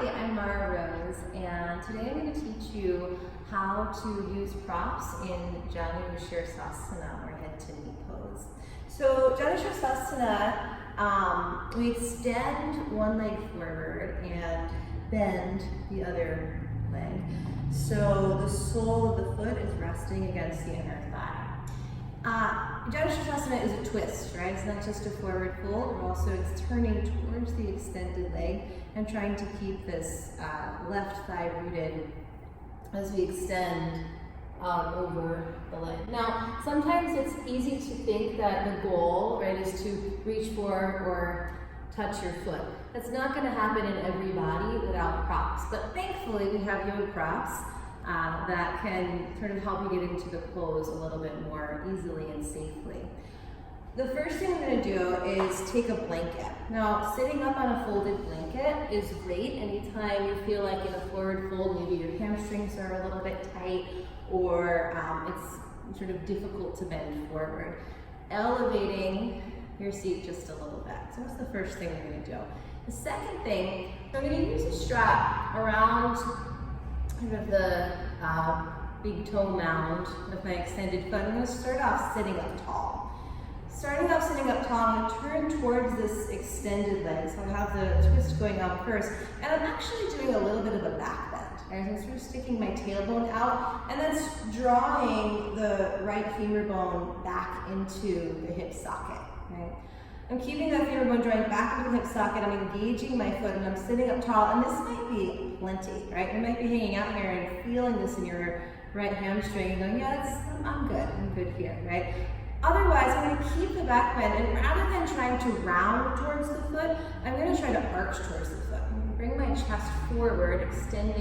Hi, I'm Maire-Rose, and today I'm going to teach you how to use props in Janu Sirsasana, or head to knee pose. So Janu Sirsasana, we extend one leg forward and bend the other leg. So the sole of the foot is resting against the inner thigh. Janu Sirsasana is a twist, right? It's not just a forward fold, we're also turning towards the extended leg and trying to keep this left thigh rooted as we extend over the leg. Now, sometimes it's easy to think that the goal, right, is to reach for or touch your foot. That's not going to happen in every body without props, but thankfully we have yoga props that can sort of help you get into the pose a little bit more easily and safely. The first thing I'm going to do is take a blanket. Now, sitting up on a folded blanket is great anytime you feel like in a forward fold, maybe your hamstrings are a little bit tight or it's sort of difficult to bend forward. Elevating your seat just a little bit. So that's the first thing I'm going to do. The second thing, I'm going to use a strap around kind of the big toe mound of my extended foot. I'm going to start off sitting up tall. Starting off sitting up tall, I'm going to turn towards this extended leg. So I'll have the twist going on first. And I'm actually doing a little bit of a back bend. Right? So I'm sort of sticking my tailbone out, and that's drawing the right femur bone back into the hip socket. Right? I'm keeping that femur bone drawing back into the hip socket. I'm engaging my foot, and I'm sitting up tall. And this might be plenty, right? You might be hanging out here and feeling this in your right hamstring and going, yeah, I'm good here, right? Otherwise, I'm going to keep the back bend, and rather than trying to round towards the foot, I'm going to try to arch towards the foot. I'm going to bring my chest forward, extending the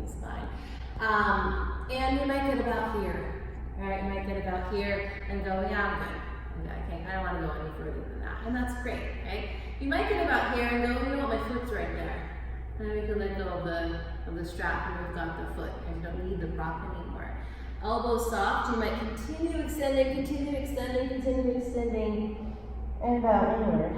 spine. And you might get about here, right? You might get about here and go, yeah, I'm good. I don't want to go any further than that. And that's great, right? You might get about here and go, you know what, my foot's right there. And then we can let go of the strap, and we've got the foot, and you don't need the prop anymore. Elbows soft, you might continue extending, and inward.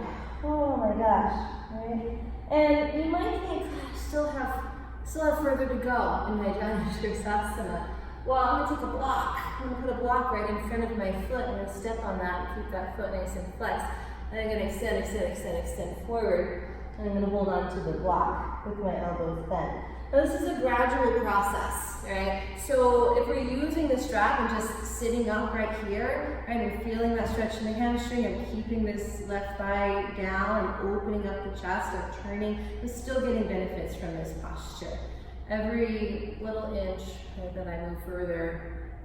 Oh my gosh, right? And you might think, I still have further to go in my Janu Sirsasana. Well, I'm going to take a block. I'm going to put a block right in front of my foot. I'm going to step on that and keep that foot nice and flexed. And I'm going to extend forward. And I'm going to hold on to the block with my elbows bent. Now, this is a gradual process, right? So if we're using the strap and just sitting up right here, right, and feeling that stretch in the hamstring and keeping this left thigh down and opening up the chest or turning, we're still getting benefits from this posture. Every little inch, right, that I move further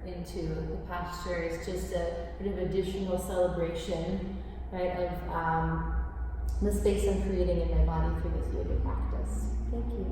into the posture is just a bit of additional celebration, right, of the space I'm creating in my body through this yoga practice. Thank you.